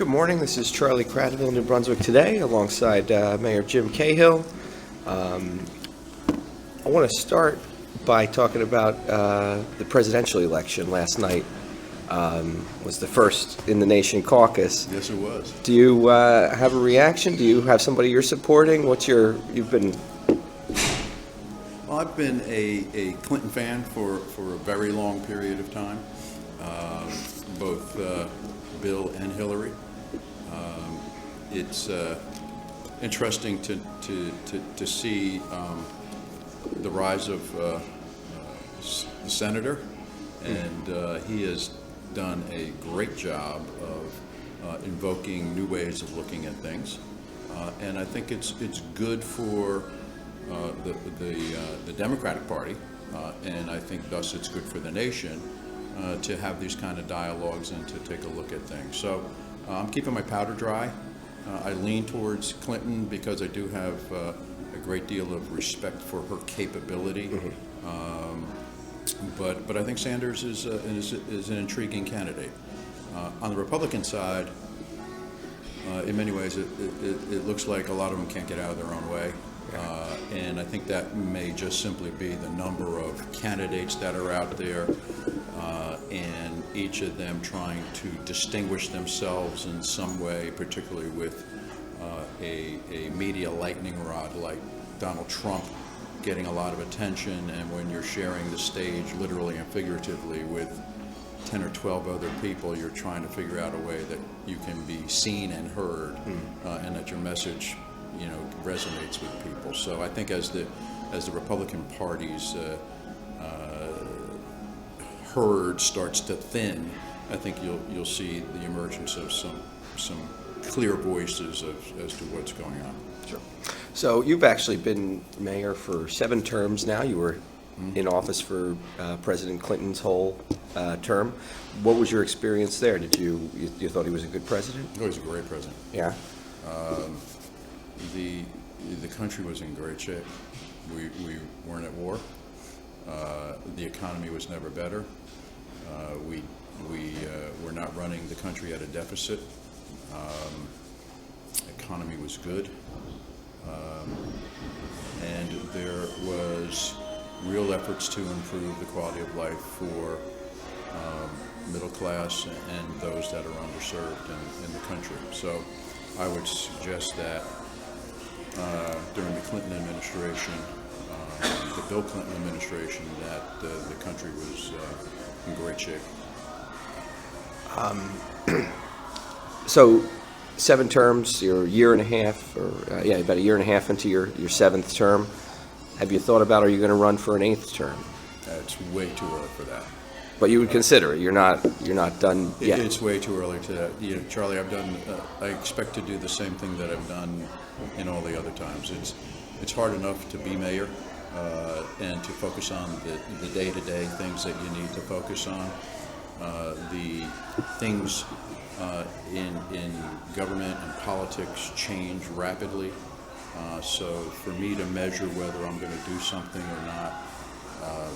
Good morning. This is Charlie Kratovil, New Brunswick Today, alongside Mayor Jim Cahill. I want to start by talking about the presidential election last night. Was the first in the nation caucus. Yes, it was. Do you have a reaction? Do you have somebody you're supporting? You've been... Well, I've been a Clinton fan for a very long period of time, both Bill and Hillary. It's interesting to see the rise of the senator, and he has done a great job of invoking new ways of looking at things, and I think it's good for the Democratic Party, and I think thus it's good for the nation to have these kind of dialogues and to take a look at things. So I'm keeping my powder dry. I lean towards Clinton because I do have a great deal of respect for her capability. But I think Sanders is an intriguing candidate. On the Republican side, in many ways, it looks like a lot of them can't get out of their own way. And I think that may just simply be the number of candidates that are out there, and each of them trying to distinguish themselves in some way, particularly with a media lightning rod like Donald Trump getting a lot of attention, and when you're sharing the stage literally and figuratively with 10 or 12 other people, you're trying to figure out a way that you can be seen and heard, and that your message resonates with people. So I think as the Republican Party's herd starts to thin, I think you'll see the emergence of some clear voices as to what's going on. Sure. So you've actually been mayor for 7 terms now. You were in office for President Clinton's whole term. What was your experience there? Did you thought he was a good president? Oh, he's a great president. Yeah. The country was in great shape. We weren't at war. The economy was never better. We were not running the country at a deficit. Economy was good. And there was real efforts to improve the quality of life for middle class and those that are underserved in the country. So I would suggest that during the Clinton administration, the Bill Clinton administration, that the country was in great shape. So 7 terms, you're a year and a half, or about a year and a half into your 7th term. Have you thought about, are you going to run for an 8th term? It's way too early for that. But you would consider it. You're not done yet. It's way too early to that. Charlie, I expect to do the same thing that I've done in all the other times. It's hard enough to be mayor and to focus on the day-to-day things that you need to focus on. The things in government and politics change rapidly. So for me to measure whether I'm going to do something or not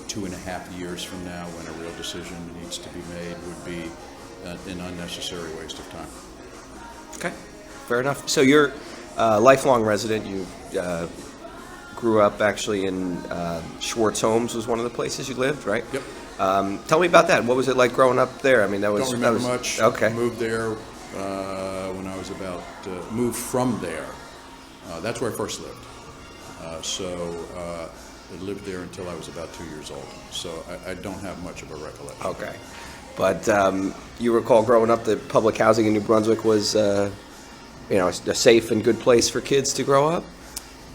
2.5 years from now, when a real decision needs to be made, would be an unnecessary waste of time. Okay, fair enough. So you're a lifelong resident. You grew up actually in Schwartz Homes was one of the places you lived, right? Yep. Tell me about that. What was it like growing up there? I mean, Don't remember much. Okay. Moved there when I was moved from there. That's where I first lived. I lived there until I was about 2 years old. So I don't have much of a recollection. Okay. But you recall growing up, the public housing in New Brunswick was, a safe and good place for kids to grow up?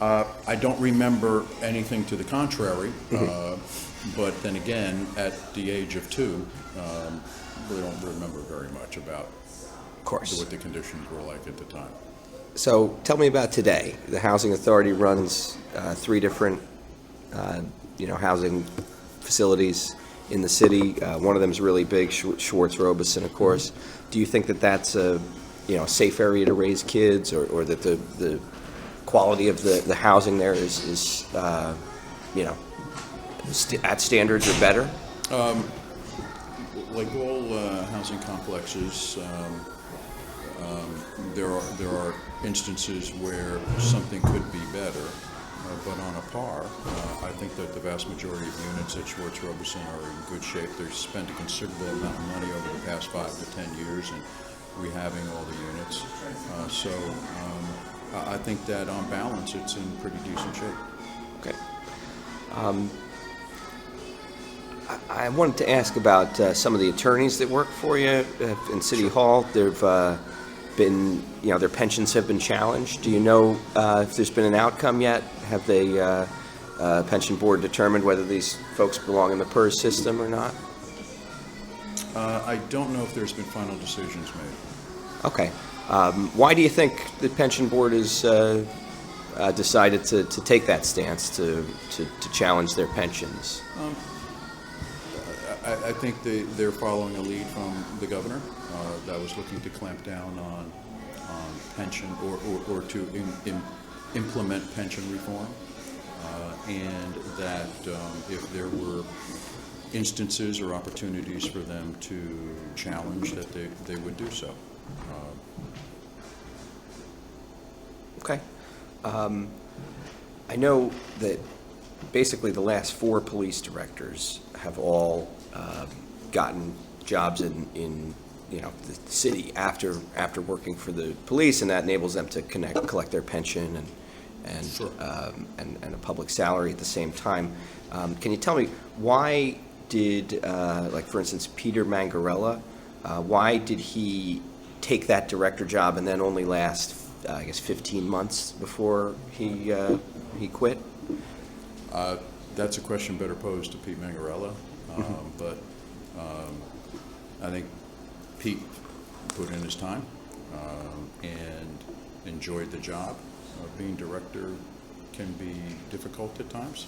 I don't remember anything to the contrary. But then again, at the age of 2, we don't remember very much about what the conditions were like at the time. So tell me about today. The Housing Authority runs 3 different, housing facilities in the city. One of them is really big, Schwartz Robeson, of course. Do you think that that's a safe area to raise kids, or that the quality of the housing there is at standards or better? Like all housing complexes, there are instances where something could be better, but on a par, I think that the vast majority of units at Schwartz Roberson are in good shape. They've spent a considerable amount of money over the past 5 to 10 years in rehabbing all the units. I think that on balance, it's in pretty decent shape. Okay. I wanted to ask about some of the attorneys that work for you in City Hall. There've been, their pensions have been challenged. Do you know if there's been an outcome yet? Have the pension board determined whether these folks belong in the PERS system or not? I don't know if there's been final decisions made. Okay. Why do you think the pension board has decided to take that stance to challenge their pensions? I think they're following a lead from the governor that was looking to clamp down on pension or to implement pension reform, and that if there were instances or opportunities for them to challenge, that they would do so. Okay. I know that basically the last 4 police directors have all gotten jobs in the city after working for the police, and that enables them to collect their pension and Sure. and a public salary at the same time. Can you tell me why did, like for instance, Peter Mangarella, why did he take that director job and then only last, I guess, 15 months before he quit? That's a question better posed to Pete Mangarella, but I think Pete put in his time and enjoyed the job. Being director can be difficult at times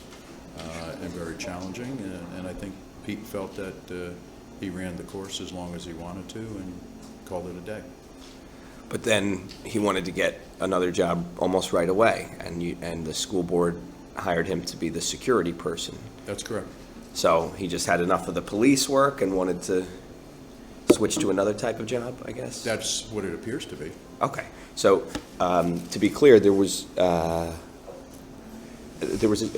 and very challenging, and I think Pete felt that he ran the course as long as he wanted to and called it a day. But then he wanted to get another job almost right away, and the school board hired him to be the security person. That's correct. So he just had enough of the police work and wanted to switch to another type of job, I guess? That's what it appears to be. Okay. So to be clear, there was an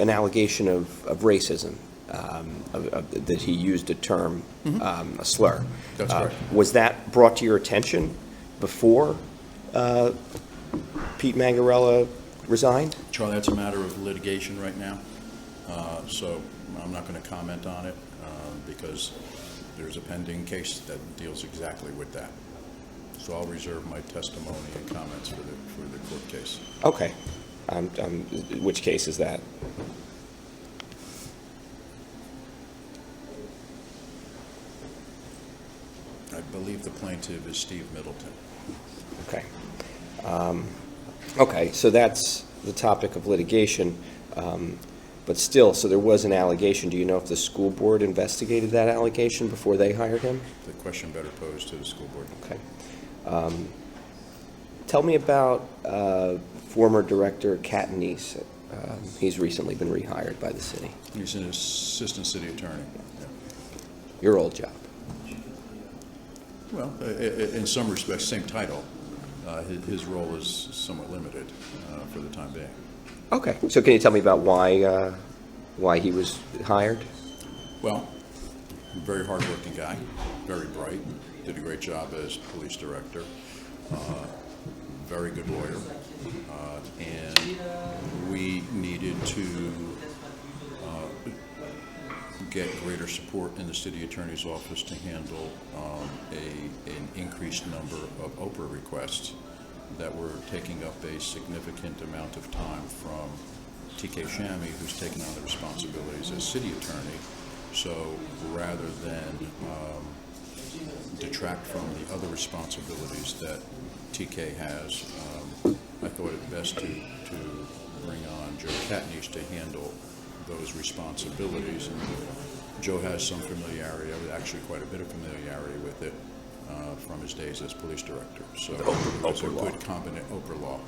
allegation of racism, that he used a term, a slur. That's correct. Was that brought to your attention before Pete Mangarella resigned? Charlie, that's a matter of litigation right now, so I'm not going to comment on it because there's a pending case that deals exactly with that. So I'll reserve my testimony and comments for the court case. Okay. Which case is that? I believe the plaintiff is Steve Middleton. Okay. Okay, so that's the topic of litigation. But still, so there was an allegation. Do you know if the school board investigated that allegation before they hired him? The question better posed to the school board. Okay. Tell me about former director Catanese. He's recently been rehired by the city. He's an assistant city attorney. Yeah. Your old job. Well, in some respects, same title. His role is somewhat limited for the time being. Okay. So can you tell me about why he was hired? Well, very hardworking guy, very bright, did a great job as police director, very good lawyer, and we needed to get greater support in the city attorney's office to handle an increased number of Oprah requests that were taking up a significant amount of time from TK Shammy, who's taken on the responsibilities as city attorney. So rather than detract from the other responsibilities that TK has, I thought it best to bring on Joe Catanese to handle those responsibilities. And Joe has some familiarity, actually quite a bit of familiarity with it from his days as police director. So it was a good combination, Oprah law,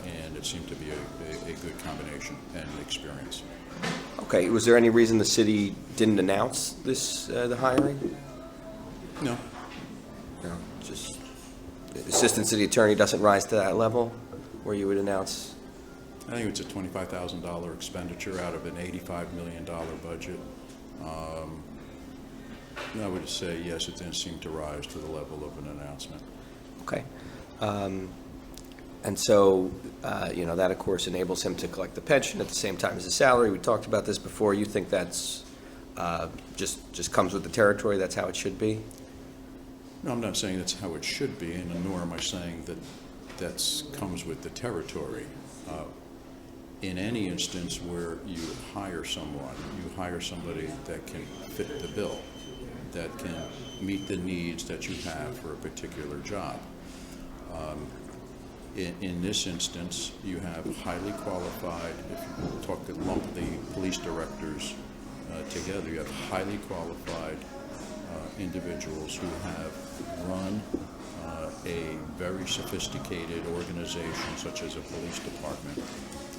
and it seemed to be a good combination and experience. Okay. Was there any reason the city didn't announce this, the hiring? No. No, just Assistant City Attorney doesn't rise to that level, where you would announce? I think it's a $25,000 expenditure out of an $85 million budget. I would say, yes, it didn't seem to rise to the level of an announcement. Okay. And so, that, of course, enables him to collect the pension at the same time as the salary. We talked about this before. You think that's just comes with the territory? That's how it should be? No, I'm not saying that's how it should be, and nor am I saying that comes with the territory. In any instance where you hire someone, you hire somebody that can fit the bill, that can meet the needs that you have for a particular job. In this instance, you have highly qualified, if you lump the police directors together, you have highly qualified individuals who have run a very sophisticated organization such as a police department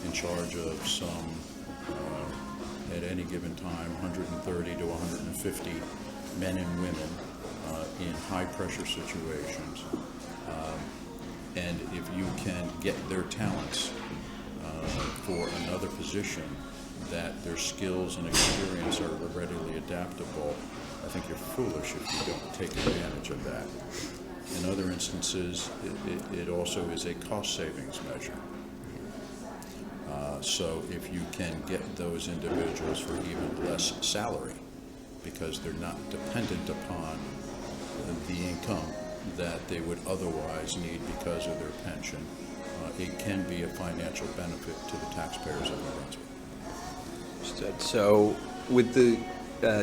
in charge of some, at any given time, 130 to 150 men and women in high-pressure situations. And if you can get their talents for another position, that their skills and experience are readily adaptable, I think you're foolish if you don't take advantage of that. In other instances, it also is a cost savings measure. So if you can get those individuals for even less salary, because they're not dependent upon the income that they would otherwise need because of their pension, it can be a financial benefit to the taxpayers of New Brunswick. Understood. So with the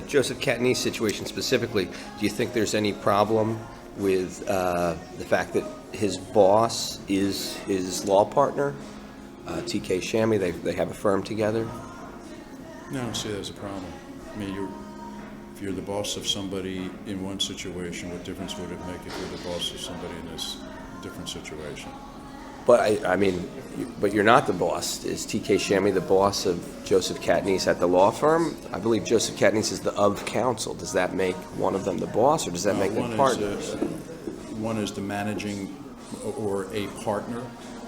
Joseph Catanese situation specifically, do you think there's any problem with the fact that his boss is his law partner, T.K. Shammy? They have a firm together? No, I don't see that as a problem. I mean, if you're the boss of somebody in one situation, what difference would it make if you're the boss of somebody in this different situation? But but you're not the boss. Is T.K. Shammy the boss of Joseph Catanese at the law firm? I believe Joseph Catanese is the of counsel. Does that make one of them the boss, or does that make them partners? One is the managing or a partner,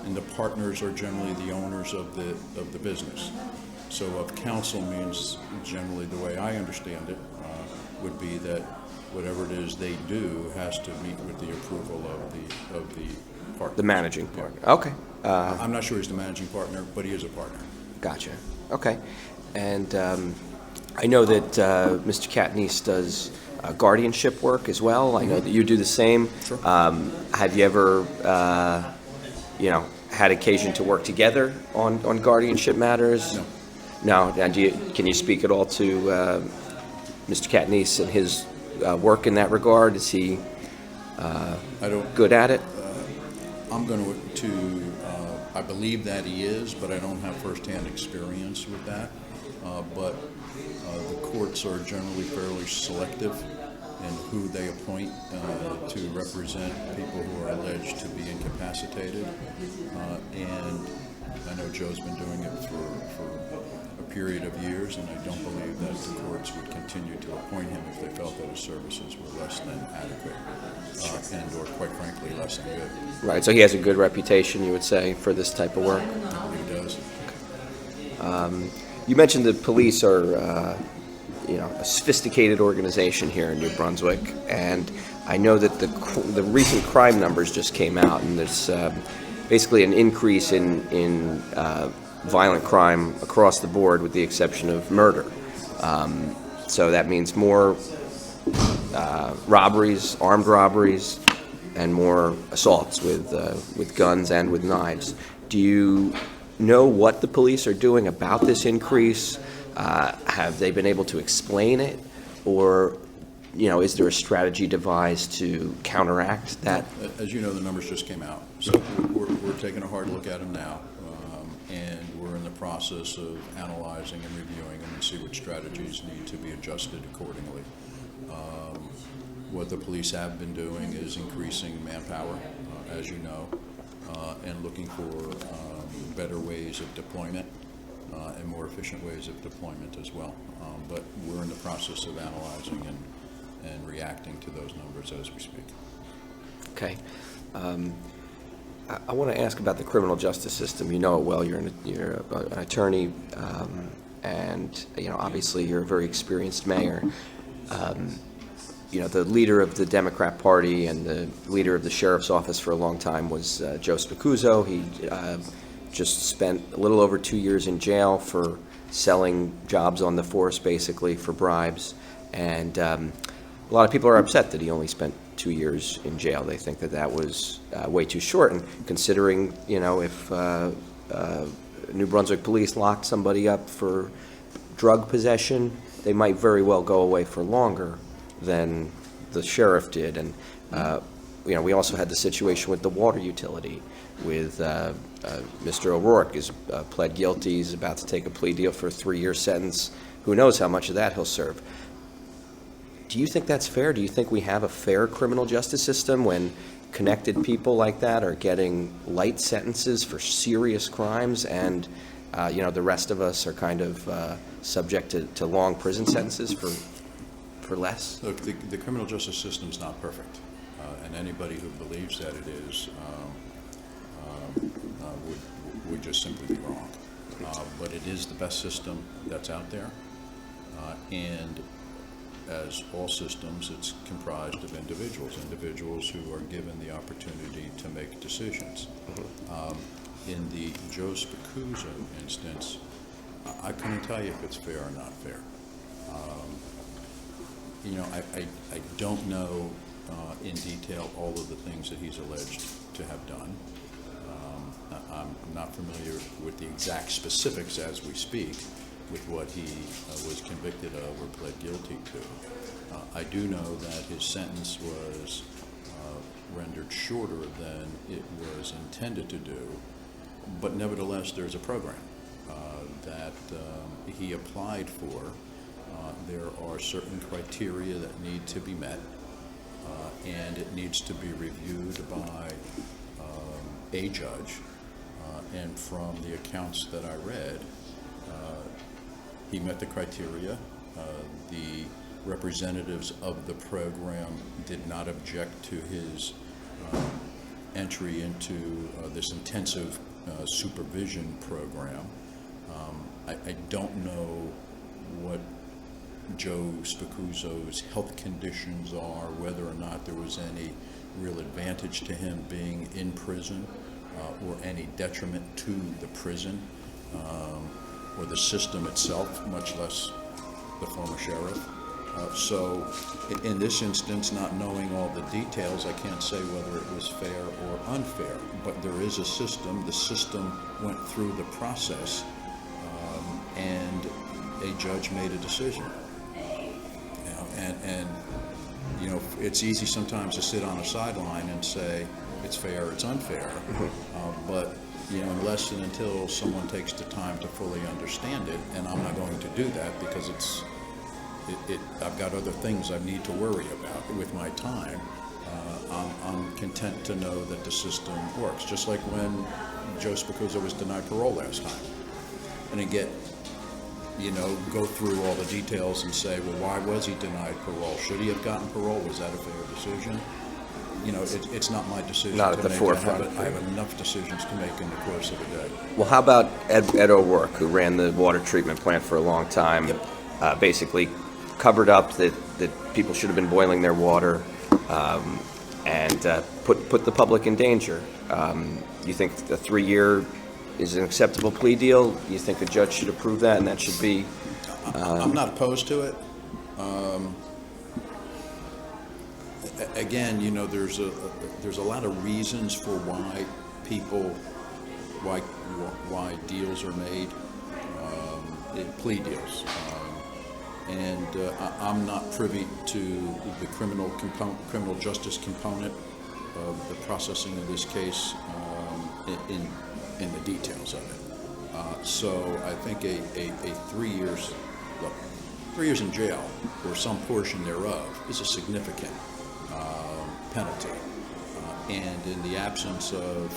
and the partners are generally the owners of the business. So of counsel means, generally the way I understand it, would be that whatever it is they do has to meet with the approval of the partner. The managing partner. Yeah. Okay. I'm not sure he's the managing partner, but he is a partner. Gotcha. Okay. And I know that Mr. Catanese does guardianship work as well. I know that you do the same. Sure. Have you ever, had occasion to work together on guardianship matters? No. No. And can you speak at all to Mr. Catanese and his work in that regard? Is he good at it? I'm going to I believe that he is, but I don't have firsthand experience with that. But the courts are generally fairly selective in who they appoint to represent people who are alleged to be incapacitated. And I know Joe's been doing it for a period of years, and I don't believe that the courts would continue to appoint him if they felt that his services were less than adequate and or, quite frankly, less than good. Right, so he has a good reputation, you would say, for this type of work? I believe he does. You mentioned the police are, a sophisticated organization here in New Brunswick, and I know that the recent crime numbers just came out, and there's basically an increase in violent crime across the board, with the exception of murder. So that means more robberies, armed robberies, and more assaults with guns and with knives. Do you know what the police are doing about this increase? Have they been able to explain it, or is there a strategy devised to counteract that? As you know, the numbers just came out, so we're taking a hard look at them now, and we're in the process of analyzing and reviewing them and see what strategies need to be adjusted accordingly. What the police have been doing is increasing manpower, as you know, and looking for better ways of deployment and more efficient ways of deployment as well. But we're in the process of analyzing and reacting to those numbers as we speak. Okay. I want to ask about the criminal justice system. You know it well. You're an attorney, and obviously you're a very experienced mayor. The leader of the Democrat Party and the leader of the sheriff's office for a long time was Joe Spicuzzo. He just spent a little over 2 years in jail for selling jobs on the force, basically, for bribes. And a lot of people are upset that he only spent 2 years in jail. They think that was way too short. And considering, if New Brunswick police locked somebody up for drug possession, they might very well go away for longer than the sheriff did. And we also had the situation with the water utility with Mr. O'Rourke is pled guilty. He's about to take a plea deal for a 3-year sentence. Who knows how much of that he'll serve. Do you think that's fair? Do you think we have a fair criminal justice system when connected people like that are getting light sentences for serious crimes and the rest of us are kind of subject to long prison sentences for less? Look, the criminal justice system is not perfect, and anybody who believes that it is would just simply be wrong. But it is the best system that's out there, and as all systems, it's comprised of individuals who are given the opportunity to make decisions. In the Joe Spicuzzo instance, I couldn't tell you if it's fair or not fair. I don't know in detail all of the things that he's alleged to have done. I'm not familiar with the exact specifics as we speak with what he was convicted of or pled guilty to. I do know that his sentence was rendered shorter than it was intended to do, but nevertheless there's a program that he applied for. There are certain criteria that need to be met, and it needs to be reviewed by a judge. And from the accounts that I read, he met the criteria. The representatives of the program did not object to his entry into this intensive supervision program. I don't know what Joe Spicuzzo's health conditions are, whether or not there was any real advantage to him being in prison or any detriment to the prison or the system itself, much less the former sheriff. So in this instance, not knowing all the details, I can't say whether it was fair or unfair, but there is a system. The system went through the process, and a judge made a decision. And it's easy sometimes to sit on a sideline and say it's fair, it's unfair, but unless and until someone takes the time to fully understand it, and I'm not going to do that because I've got other things I need to worry about with my time. I'm content to know that the system works, just like when Joe Spicuzzo was denied parole last time. And again, go through all the details and say, well, why was he denied parole? Should he have gotten parole? Was that a fair decision? It's not my decision not to at the make. forefront. I have enough decisions to make in the course of a day. Well, how about Ed O'Rourke, who ran the water treatment plant for a long time, basically covered up that people should have been boiling their water and put the public in danger. You think the 3-year is an acceptable plea deal? You think the judge should approve that, and that should be? I'm not opposed to it. Again, there's a lot of reasons for why deals are made, plea deals, and I'm not privy to the criminal justice component of the processing of this case in the details of it. So I think a 3 years, look, 3 years in jail or some portion thereof is a significant penalty. And in the absence of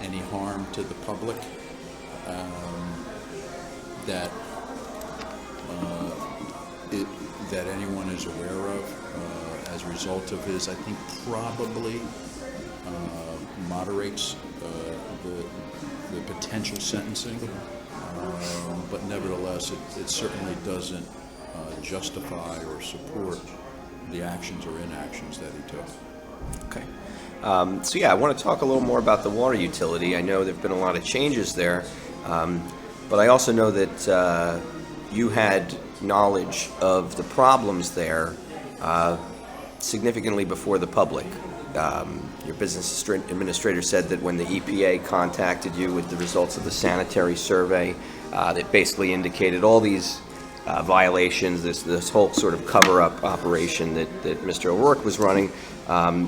any harm to the public that anyone is aware of as a result of his, I think, probably moderates the potential sentencing, but nevertheless, it certainly doesn't justify or support the actions or inactions that he took. Okay. So yeah, I want to talk a little more about the water utility. I know there have been a lot of changes there, but I also know that you had knowledge of the problems there significantly before the public. Your business administrator said that when the EPA contacted you with the results of the sanitary survey, that basically indicated all these violations, this whole sort of cover-up operation that Mr. O'Rourke was running.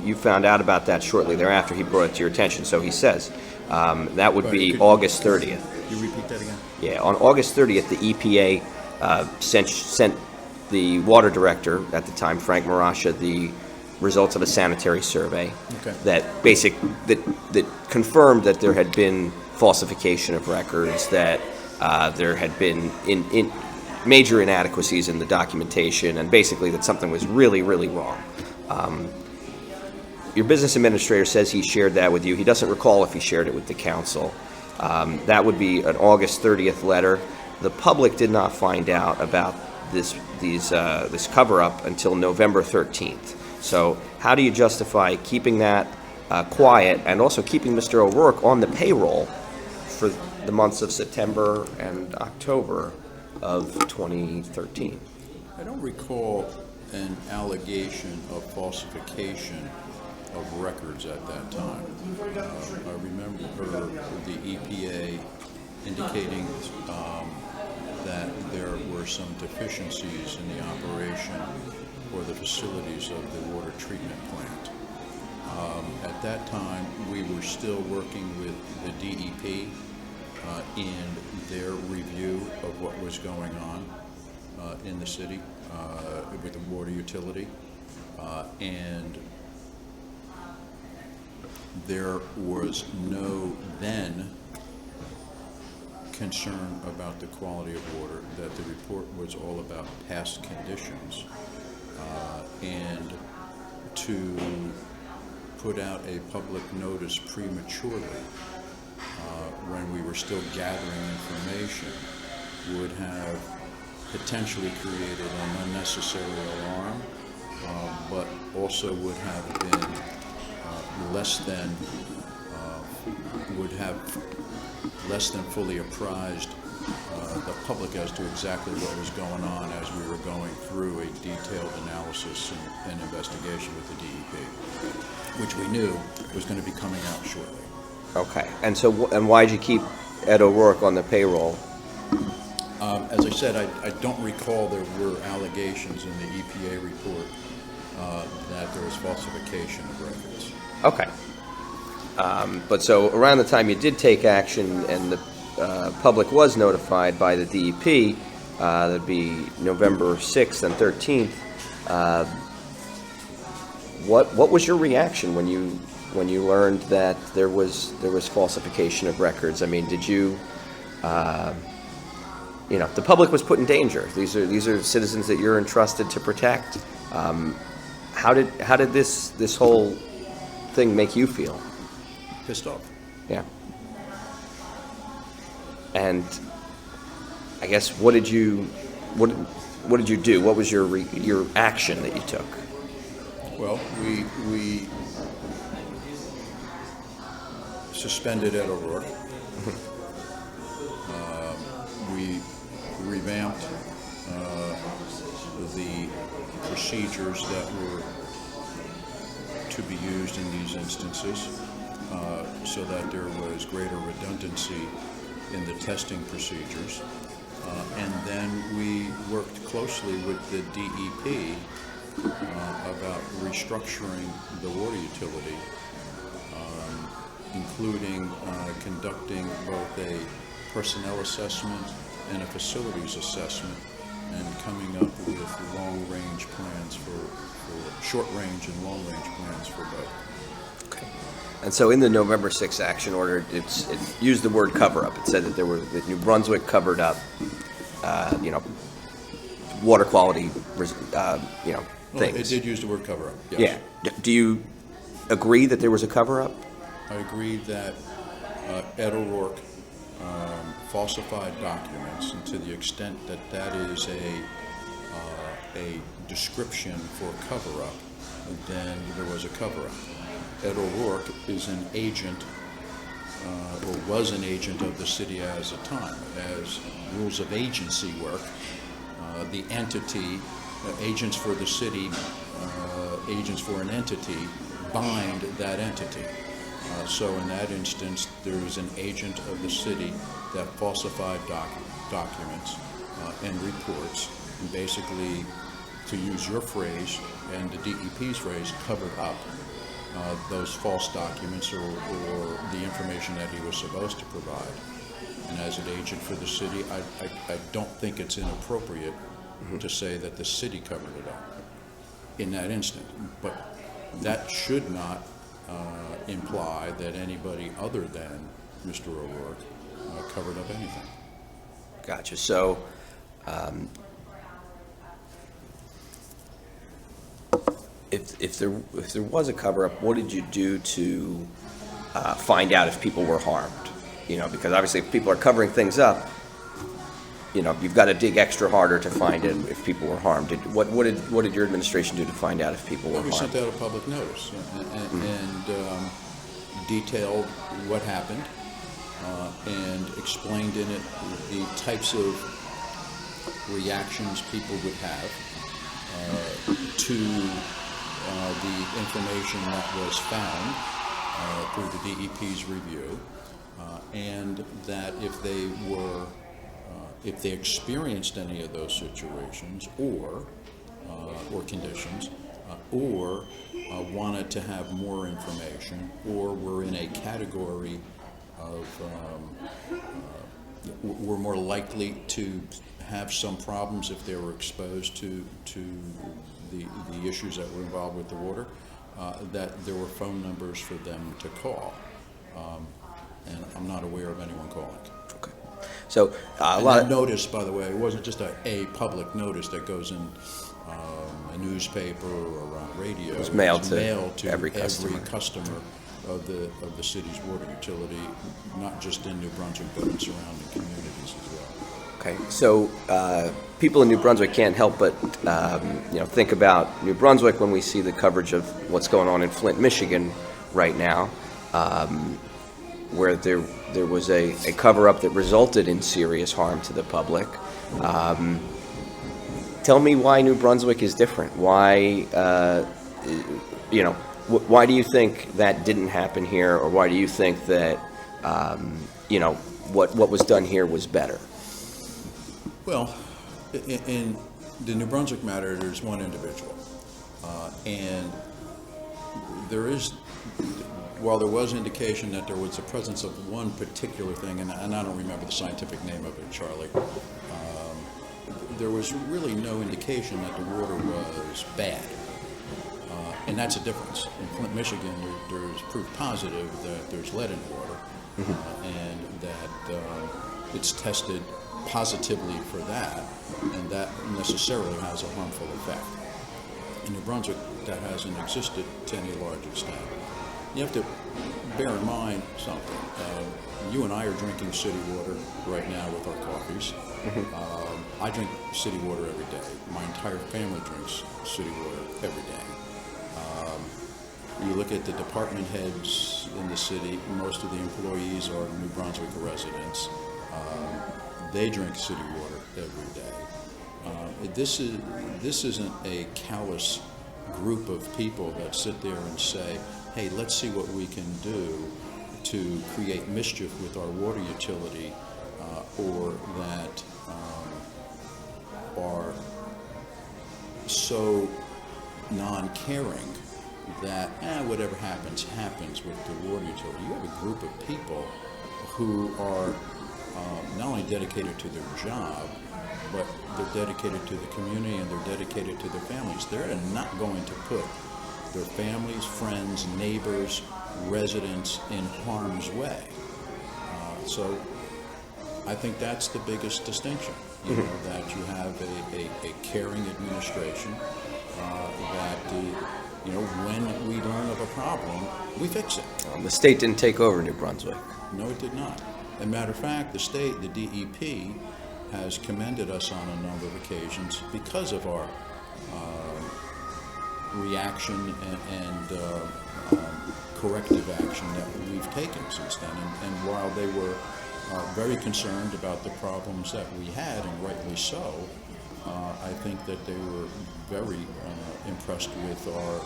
You found out about that shortly thereafter. He brought it to your attention. So he says that would be August 30th. Can you repeat that again? Yeah, on August 30th, the EPA sent the water director at the time, Frank Marasha, the results of a sanitary survey that confirmed that there had been falsification of records, that there had been major inadequacies in the documentation, and basically that something was really, really wrong. Your business administrator says he shared that with you. He doesn't recall if he shared it with the council. That would be an August 30th letter. The public did not find out about this cover-up until November 13th. So how do you justify keeping that quiet and also keeping Mr. O'Rourke on the payroll for the months of September and October of 2013? I don't recall an allegation of falsification of records at that time. I remember the EPA indicating that there were some deficiencies in the operation or the facilities of the water treatment plant. At that time, we were still working with the DEP in their review of what was going on in the city with the water utility, and there was no then concern about the quality of water, that the report was all about past conditions, and to put out a public notice prematurely when we were still gathering information would have potentially created an unnecessary alarm, but also would have been less than fully apprised the public as to exactly what was going on as we were going through a detailed analysis and investigation with the DEP, which we knew was going to be coming out shortly. Okay. And so, why did you keep Ed O'Rourke on the payroll? As I said, I don't recall there were allegations in the EPA report that there was falsification of records. Okay. But so around the time you did take action and the public was notified by the DEP, that'd be November 6th and 13th, what was your reaction when you learned that there was falsification of records? I mean, did you the public was put in danger. These are citizens that you're entrusted to protect. How did this whole thing make you feel? Pissed off. Yeah. And I guess what did you do? What was your action that you took? Well, we suspended Ed O'Rourke. We revamped the procedures that were to be used in these instances, so that there was greater redundancy in the testing procedures. And then we worked closely with the DEP about restructuring the water utility, including conducting both a personnel assessment and a facilities assessment, and coming up with long-range plans for short-range and long-range plans for both. Okay. And so in the November 6th action order, it used the word cover-up. It said that New Brunswick covered up, water quality, things. Well, it did use the word cover-up, yes. Yeah. Do you agree that there was a cover-up? I agree that Ed O'Rourke falsified documents, and to the extent that that is a description for cover-up, then there was a cover-up. Ed O'Rourke is an agent, or was an agent of the city as a time. As rules of agency work, the entity, agents for the city, agents for an entity, bind that entity. So in that instance, there is an agent of the city that falsified documents and reports, and basically, to use your phrase and the DEP's phrase, covered up those false documents or the information that he was supposed to provide. And as an agent for the city, I don't think it's inappropriate to say that the city covered it up in that instant. But that should not imply that anybody other than Mr. O'Rourke covered up anything. Gotcha. So, if there was a cover-up, what did you do to find out if people were harmed? You know, because obviously if people are covering things up, you know, you've got to dig extra harder to find it if people were harmed. What did your administration do to find out if people were harmed? We sent out a public notice and detailed what happened and explained in it the types of reactions people would have to the information that was found through the DEP's review, and that if they experienced any of those situations or conditions, or wanted to have more information, or were in a category of were more likely to have some problems if they were exposed to the issues that were involved with the water, that there were phone numbers for them to call. And I'm not aware of anyone calling. Okay. So a lot of notice, by the way, it wasn't just a public notice that goes in a newspaper or on radio. It was mailed to every customer of the city's water utility, not just in New Brunswick, but in surrounding communities as well. Okay, so people in New Brunswick can't help but think about New Brunswick when we see the coverage of what's going on in Flint, Michigan right now, where there was a cover-up that resulted in serious harm to the public. Tell me why New Brunswick is different. Why, why do you think that didn't happen here, or why do you think that, what was done here was better? Well, in the New Brunswick matter, there's one individual, and while there was indication that there was the presence of one particular thing, and I don't remember the scientific name of it, Charlie, there was really no indication that the water was bad. And that's a difference. In Flint, Michigan, there's proof positive that there's lead in the water, and that it's tested positively for that, and that necessarily has a harmful effect. In New Brunswick, that hasn't existed to any large extent. You have to bear in mind something. You and I are drinking city water right now with our coffees. I drink city water every day. My entire family drinks city water every day. You look at the department heads in the city, most of the employees are New Brunswick residents. They drink city water every day. This isn't a callous group of people that sit there and say, hey, let's see what we can do to create mischief with our water utility, or that are so non-caring that whatever happens with the water utility. You have a group of people who are not only dedicated to their job, but they're dedicated to the community and they're dedicated to their families. They're not going to put their families, friends, neighbors, residents in harm's way. So I think that's the biggest distinction, that you have a caring administration, that when we learn of a problem, we fix it. The state didn't take over New Brunswick. No, it did not. As a matter of fact, the state, the DEP, has commended us on a number of occasions because of our reaction and corrective action that we've taken since then. And while they were very concerned about the problems that we had, and rightly so, I think that they were very impressed with our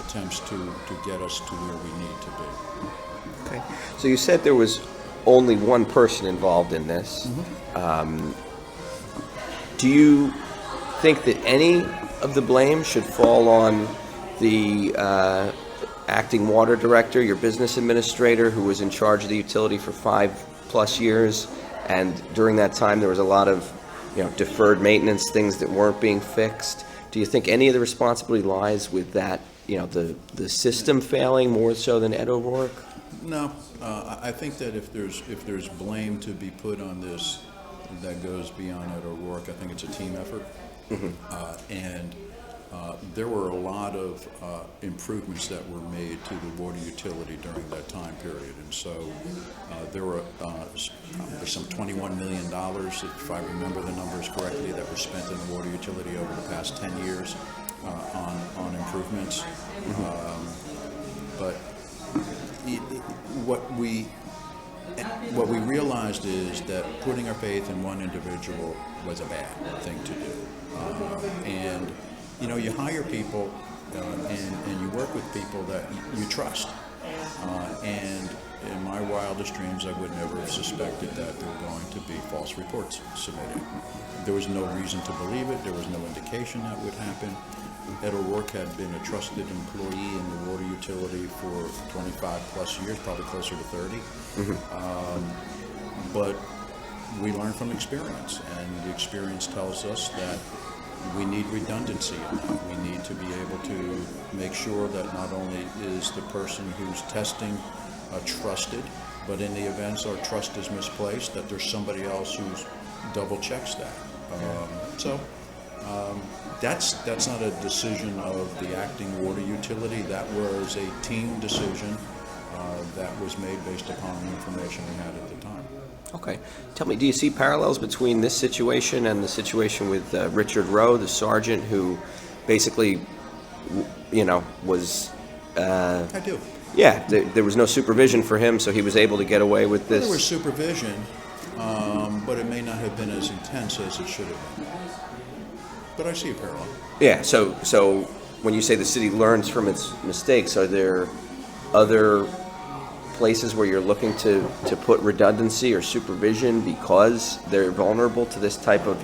attempts to get us to where we need to be. Okay. So you said there was only one person involved in this. Do you think that any of the blame should fall on the acting water director, your business administrator, who was in charge of the utility for 5+ years, and during that time there was a lot of deferred maintenance, things that weren't being fixed? Do you think any of the responsibility lies with that, the system failing more so than Ed O'Rourke? No, I think that if there's blame to be put on this that goes beyond Ed O'Rourke, I think it's a team effort. And there were a lot of improvements that were made to the water utility during that time period, and so there were some $21 million, if I remember the numbers correctly, that were spent in the water utility over the past 10 years on improvements. But what we realized is that putting our faith in one individual was a bad thing to do. And you hire people and you work with people that you trust. And in my wildest dreams, I would never have suspected that there were going to be false reports submitted. There was no reason to believe it. There was no indication that would happen. Ed O'Rourke had been a trusted employee in the water utility for 25+ years, probably closer to 30. But we learn from experience, and the experience tells us that we need redundancy in that. We need to be able to make sure that not only is the person who's testing trusted, but in the events our trust is misplaced, that there's somebody else who double checks that. That's not a decision of the acting water utility. That was a team decision that was made based upon the information we had at the time. Okay. Tell me, do you see parallels between this situation and the situation with Richard Rowe, the sergeant who basically, was... I do. Yeah, there was no supervision for him, so he was able to get away with this. Well, there was supervision, but it may not have been as intense as it should have been. But I see a parallel. Yeah, so when you say the city learns from its mistakes, are there other places where you're looking to put redundancy or supervision because they're vulnerable to this type of,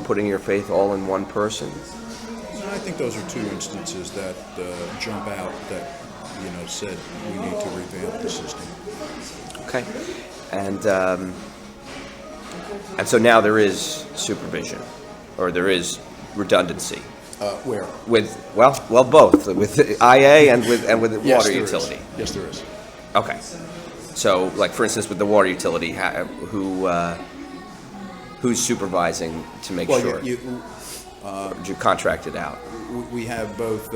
putting your faith all in one person? I think those are two instances that jump out that, said we need to revamp the system. Okay. And so now there is supervision, or there is redundancy. Where? With both with the IA and with the Yes, water there utility. is. Yes, there is. Okay. So, like for instance, with the water utility, who's supervising to make sure? Or did you contract it out? We have both.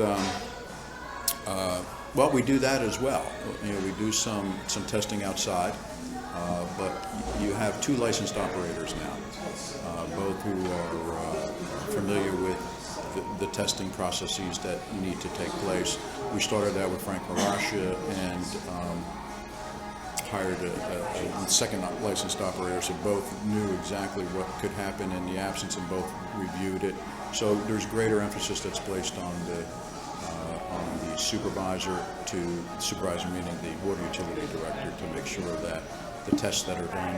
We do that as well. We do some testing outside, but you have 2 licensed operators now, both who are familiar with the testing processes that need to take place. We started that with Frank Marasha and hired a second licensed operator, so both knew exactly what could happen in the absence and both reviewed it. So there's greater emphasis that's placed on the supervisor meaning the water utility director, to make sure that the tests that are done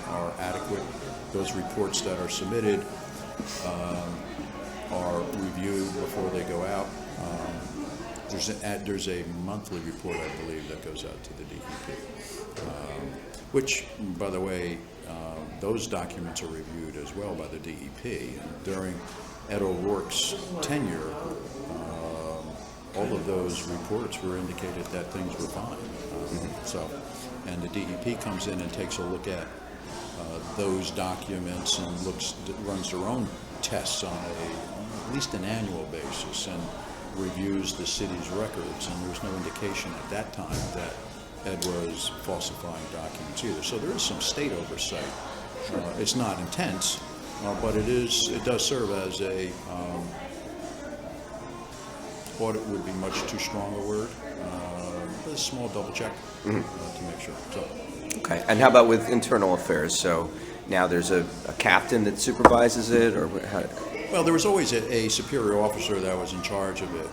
are adequate. Those reports that are submitted are reviewed before they go out. There's a monthly report, I believe, that goes out to the DEP, which, by the way, those documents are reviewed as well by the DEP. And during Ed O'Rourke's tenure, all of those reports were indicated that things were fine. And the DEP comes in and takes a look at those documents and runs their own tests on at least an annual basis. And reviews the city's records, and there's no indication at that time that Ed was falsifying documents either. So there is some state oversight. It's not intense, but it does serve as audit would be much too strong a word. A small double check to make sure. So. Okay, and how about with internal affairs? So now there's a captain that supervises it, or how? Well, there was always a superior officer that was in charge of it,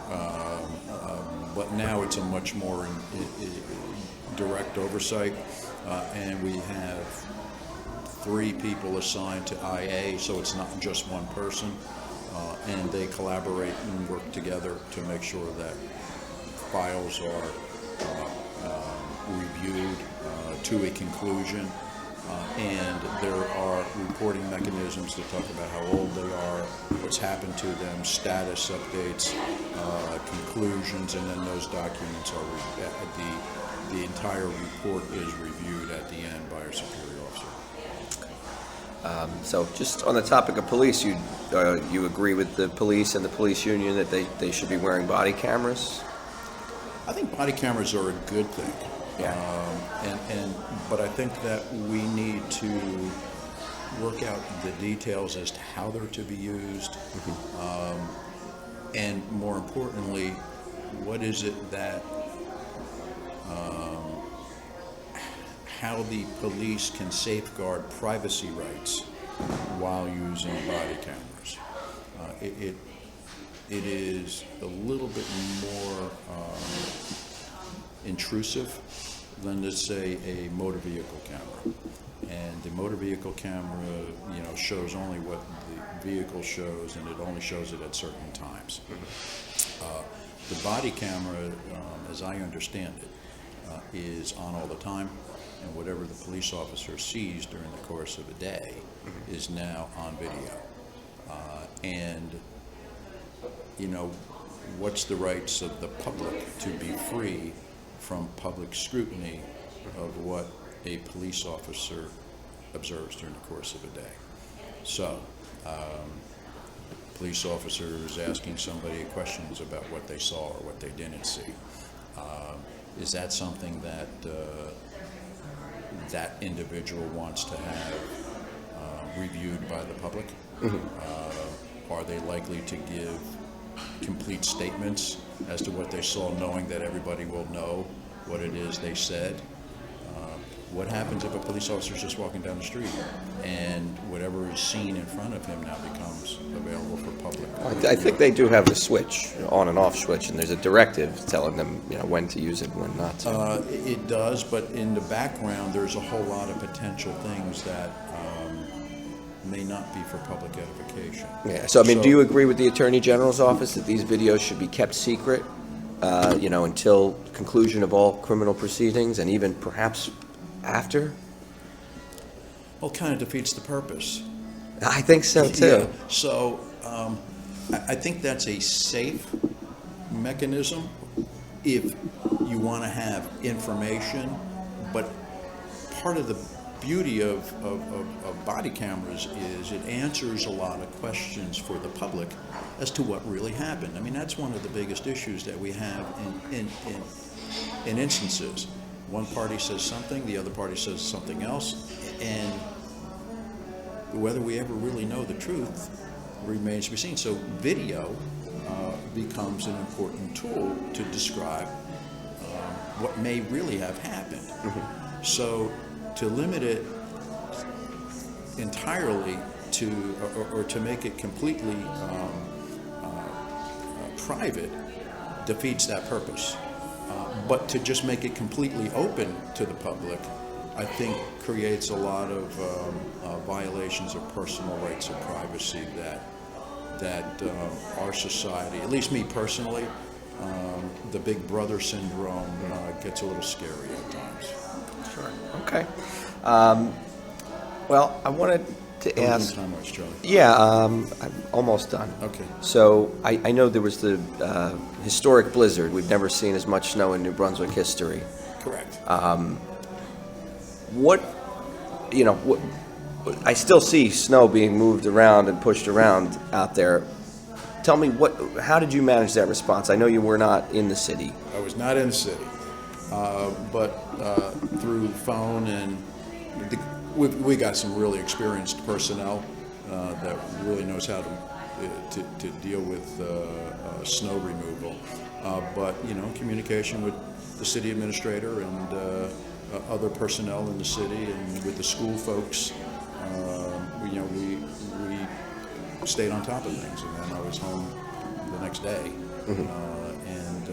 but now it's a much more direct oversight, and we have 3 people assigned to IA, so it's not just one person, and they collaborate and work together to make sure that files are reviewed to a conclusion, and there are reporting mechanisms to talk about how old they are, what's happened to them, status updates, conclusions, and then those documents are the entire report is reviewed at the end by our superior officer. So just on the topic of police, you agree with the police and the police union that they should be wearing body cameras? I think body cameras are a good thing. Yeah. But I think that we need to work out the details as to how they're to be used, and more importantly, what is it that how the police can safeguard privacy rights while using body cameras. It is a little bit more intrusive than, let's say, a motor vehicle camera. And the motor vehicle camera, shows only what the vehicle shows, and it only shows it at certain times. The body camera, as I understand it, is on all the time, and whatever the police officer sees during the course of a day is now on video. What's the rights of the public to be free from public scrutiny of what a police officer observes during the course of a day? So, police officers asking somebody questions about what they saw or what they didn't see. Is that something that that individual wants to have reviewed by the public? Are they likely to give complete statements as to what they saw, knowing that everybody will know what it is they said? What happens if a police officer is just walking down the street and whatever is seen in front of him now becomes available for public? I think they do have the switch, on and off switch, and there's a directive telling them, when to use it and when not to. It does, but in the background, there's a whole lot of potential things that may not be for public edification. Yeah. So, do you agree with the Attorney General's office that these videos should be kept secret, until conclusion of all criminal proceedings, and even perhaps after? Well, it kind of defeats the purpose. I think so too. Yeah. So I think that's a safe mechanism if you want to have information, but part of the beauty of body cameras is it answers a lot of questions for the public as to what really happened. That's one of the biggest issues that we have in instances. One party says something, the other party says something else, and whether we ever really know the truth remains to be seen. So video becomes an important tool to describe what may really have happened. So to limit it entirely to, or to make it completely private defeats that purpose. But to just make it completely open to the public, I think creates a lot of violations of personal rights of privacy that our society, at least me personally, the big brother syndrome gets a little scary at times. Sure. Okay. Well, I wanted to ask. How much, Charlie? Yeah, I'm almost done. Okay. So I know there was the historic blizzard. We've never seen as much snow in New Brunswick history. Correct. I still see snow being moved around and pushed around out there. Tell me, how did you manage that response? I know you were not in the city. I was not in the city, but through phone and we got some really experienced personnel that really knows how to deal with snow removal. But communication with the city administrator and other personnel in the city and with the school folks, we stayed on top of things, and then I was home the next day, and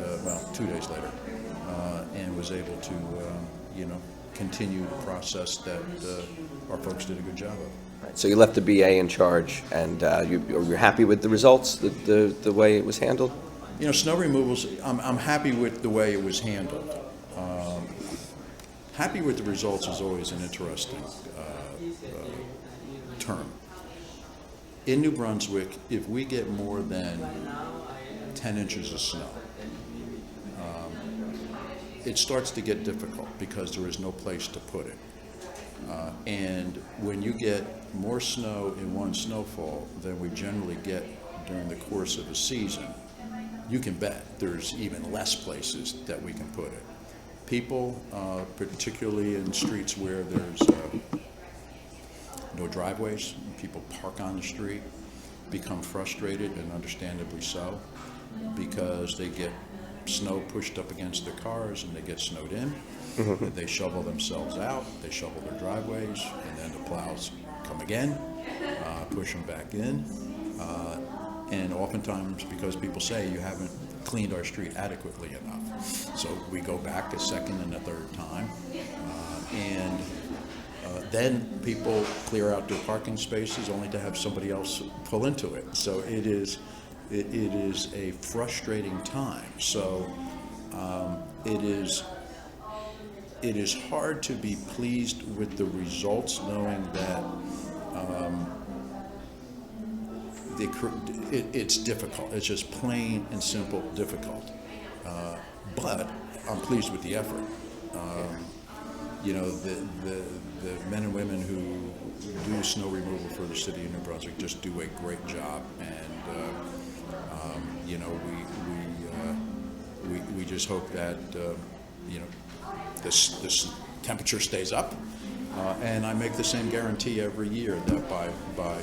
2 days later, and was able to, continue the process that our folks did a good job of. So you left the BA in charge, and you're happy with the results, the way it was handled? Snow removals, I'm happy with the way it was handled. Happy with the results is always an interesting term. In New Brunswick, if we get more than 10 inches of snow, it starts to get difficult because there is no place to put it. And when you get more snow in one snowfall than we generally get during the course of a season, you can bet there's even less places that we can put it. People, particularly in streets where there's no driveways, people park on the street, become frustrated, and understandably so, because they get snow pushed up against their cars and they get snowed in. Mm-hmm. They shovel themselves out, they shovel their driveways, and then the plows come again, push them back in. And oftentimes, because people say you haven't cleaned our street adequately enough, so we go back a second and a third time, and then people clear out their parking spaces only to have somebody else pull into it. So it is a frustrating time. So it is hard to be pleased with the results, knowing that it's difficult. It's just plain and simple difficult. But I'm pleased with the effort. The men and women who do snow removal for the city of New Brunswick just do a great job, and we just hope that this temperature stays up. And I make the same guarantee every year that by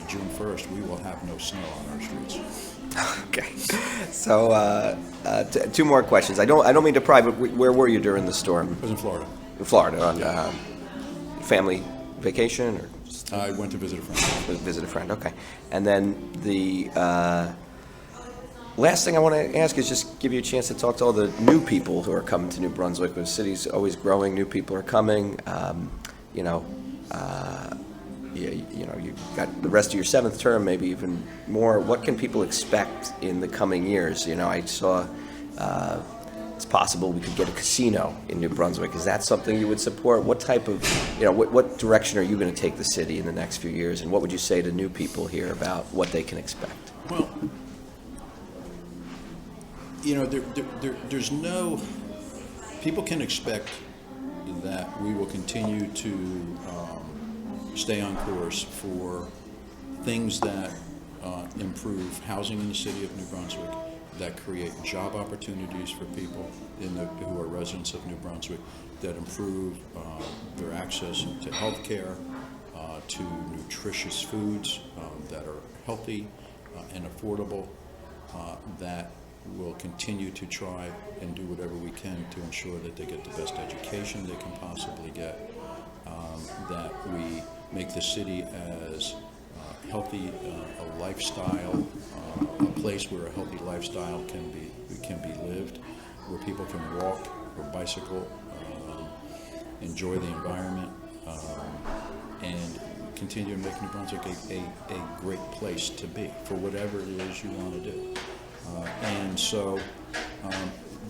June 1st we will have no snow on our streets. Okay. So two more questions. I don't mean to pry, but where were you during the storm? I was in Florida. In Florida, on family vacation, or just I went to visit a friend. Visit a friend. Okay. And then the last thing I want to ask is just give you a chance to talk to all the new people who are coming to New Brunswick. The city's always growing. New people are coming. You've got the rest of your seventh term, maybe even more. What can people expect in the coming years? I saw it's possible we could get a casino in New Brunswick. Is that something you would support? What type of, what direction are you going to take the city in the next few years? And what would you say to new people here about what they can expect? Well, there's no, people can expect that we will continue to stay on course for things that improve housing in the city of New Brunswick, that create job opportunities for people who are residents of New Brunswick, that improve their access to health care, to nutritious foods that are healthy and affordable, that will continue to try and do whatever we can to ensure that they get the best education they can possibly get, that we make the city as healthy a lifestyle, a place where a healthy lifestyle can be lived, where people can walk or bicycle, enjoy the environment, and continue to make New Brunswick a great place to be for whatever it is you want to do. And so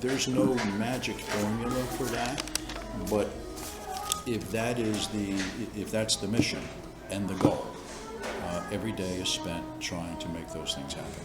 there's no magic formula for that, but if that's the mission and the goal, every day is spent trying to make those things happen.